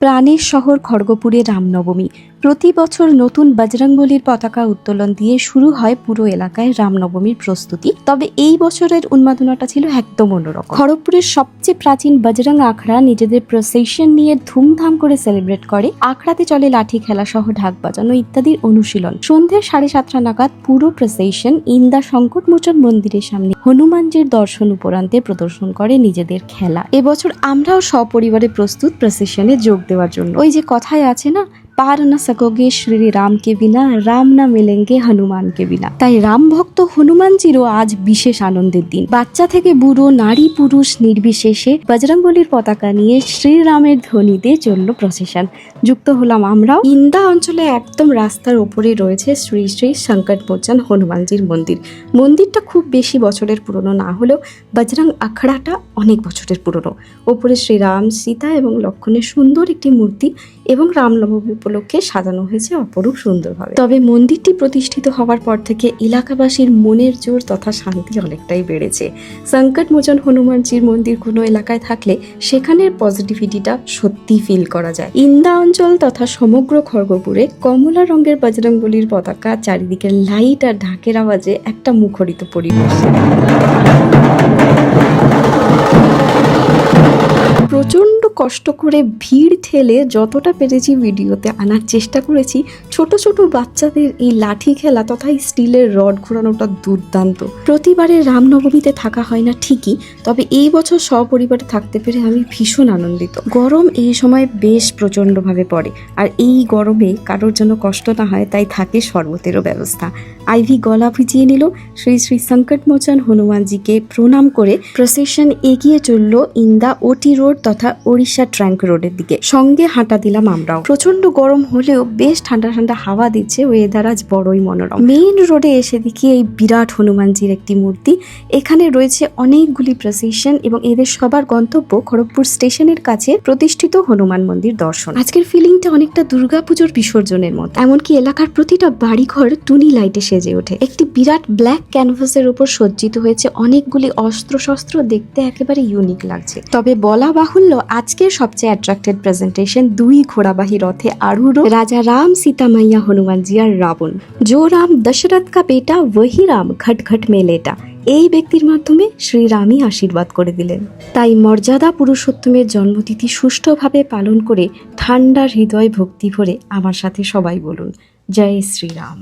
প্রাণের শহর খড়গপুরে রামনবমী। প্রতি বছর নতুন বজরংবলীর পতাকা উত্তোলন দিয়ে শুরু হয় পুরো এলাকায় রামনবমীর প্রস্তুতি। তবে এই বছরের উন্মাদনাটা ছিল একদম অন্যরকম। খড়গপুরের সবচেয়ে প্রাচীন বজরং আখড়া নিজেদের প্রসেশন নিয়ে ধুমধাম করে সেলিব্রেট করে। আখড়াতে চলে লাঠি খেলা সহ ঢাক বাজানো ইত্যাদির অনুশীলন। সন্ধ্যে 7:30 নাগাদ পুরো প্রসেশন ইন্দা সংকটমোচন মন্দিরের সামনে হনুমানজির দর্শন উপরান্তে প্রদর্শন করে নিজেদের খেলা। এবছর আমরাও সপরিবারে প্রস্তুত প্রসেশনে যোগ দেওয়ার জন্য। ওই যে কথায় আছে না, পার না সकोगे শ্রী রামকে বিনা, রাম না মিলেঙ্গে হনুমানকে বিনা। তাই রাম ভক্ত হনুমানজিরও আজ বিশেষ আনন্দের দিন। বাচ্চা থেকে বুড়ো, নারী পুরুষ নির্বিশেষে বজরংবলীর পতাকা নিয়ে শ্রীরামের ধ্বনিতে চলল প্রসেশন। যুক্ত হলাম আমরাও। ইন্দা অঞ্চলে একদম রাস্তার ওপরে রয়েছে শ্রী শ্রী সংকটমোচন হনুমানজির মন্দির। মন্দিরটা খুব বেশি বছরের পুরনো না হলেও বজরং আখড়াটা অনেক বছরের পুরনো। ওপরে শ্রীরাম, সীতা এবং লক্ষ্মণের সুন্দর একটি মূর্তি এবং রামনবমী উপলক্ষে সাজানো হয়েছে অপরূপ সুন্দরভাবে। তবে মন্দিরটি প্রতিষ্ঠিত হওয়ার পর থেকে এলাকাবাসীর মনের জোর তথা শান্তি অনেকটাই বেড়েছে। সংকটমোচন হনুমানজির মন্দির কোনো এলাকায় থাকলে সেখানের পজিটিভিটিটা সত্যি ফিল করা যায়। ইন্দা অঞ্চল তথা সমগ্র খড়গপুরে কমলা রঙের বজরংবলীর পতাকা, চারিদিকে লাইট আর ঢাকের আওয়াজে একটা মুখরিত পরিবেশ। প্রচণ্ড কষ্ট করে ভিড় ঠেলে যতটা পেরেছি ভিডিওতে আনার চেষ্টা করেছি। ছোট ছোট বাচ্চাদের এই লাঠি খেলা তথা স্টিলের রড ঘোরানোটা দুর্দান্ত। প্রতিবারে রামনবমীতে থাকা হয় না ঠিকই, তবে এই বছর সপরিবারে থাকতে পেরে আমি ভীষণ আনন্দিত। গরম এই সময় বেশ প্রচণ্ডভাবে পড়ে, আর এই গরমে কারোর জন্য কষ্ট না হয় তাই থাকে শরবতেরও ব্যবস্থা। আইভি গলা ভিজিয়ে নিল। শ্রী শ্রী সংকটমোচন হনুমানজিকে প্রণাম করে প্রসেশন এগিয়ে চলল ইন্দা ওটি রোড তথা ওড়িশা ট্র্যাঙ্ক রোডের দিকে। সঙ্গে হাঁটা দিলাম আমরাও। প্রচন্ড গরম হলেও বেশ ঠান্ডা ঠান্ডা হাওয়া দিচ্ছে। ওয়েদার আজ বড়ই মনোরম। মেইন রোডে এসে দেখি এই বিরাট হনুমানজির একটি মূর্তি। এখানে রয়েছে অনেকগুলি প্রসেশন এবং এদের সবার গন্তব্য খড়গপুর স্টেশনের কাছে প্রতিষ্ঠিত হনুমান মন্দির দর্শন। আজকের ফিলিংটা অনেকটা দুর্গাপুজোর বিসর্জনের মতো। এমনকি এলাকার প্রতিটা বাড়িঘর টুনি লাইটে সেজে ওঠে। একটি বিরাট ব্ল্যাক ক্যানভাসের উপর সজ্জিত হয়েছে অনেকগুলি অস্ত্র শস্ত্র। দেখতে একেবারে ইউনিক লাগছে। তবে বলা বাহুল্য, আজকের সবচেয়ে অ্যাট্রাক্টেড প্রেজেন্টেশন দুই ঘোড়াবাহী রথে আরূঢ় রাজা রাম, সীতা মাইয়া, হনুমানজি আর রাবণ। जो राम दशरथ का बेटा वही राम घट घट में लेटा। এই ব্যক্তির মাধ্যমে শ্রীরামই আশীর্বাদ করে দিলেন। তাই মর্যাদা পুরুষোত্তমের জন্মতিথি সুষ্ঠুভাবে পালন করে ঠান্ডা হৃদয় ভক্তি ভরে আমার সাথে সবাই বলুন, জয় শ্রীরাম।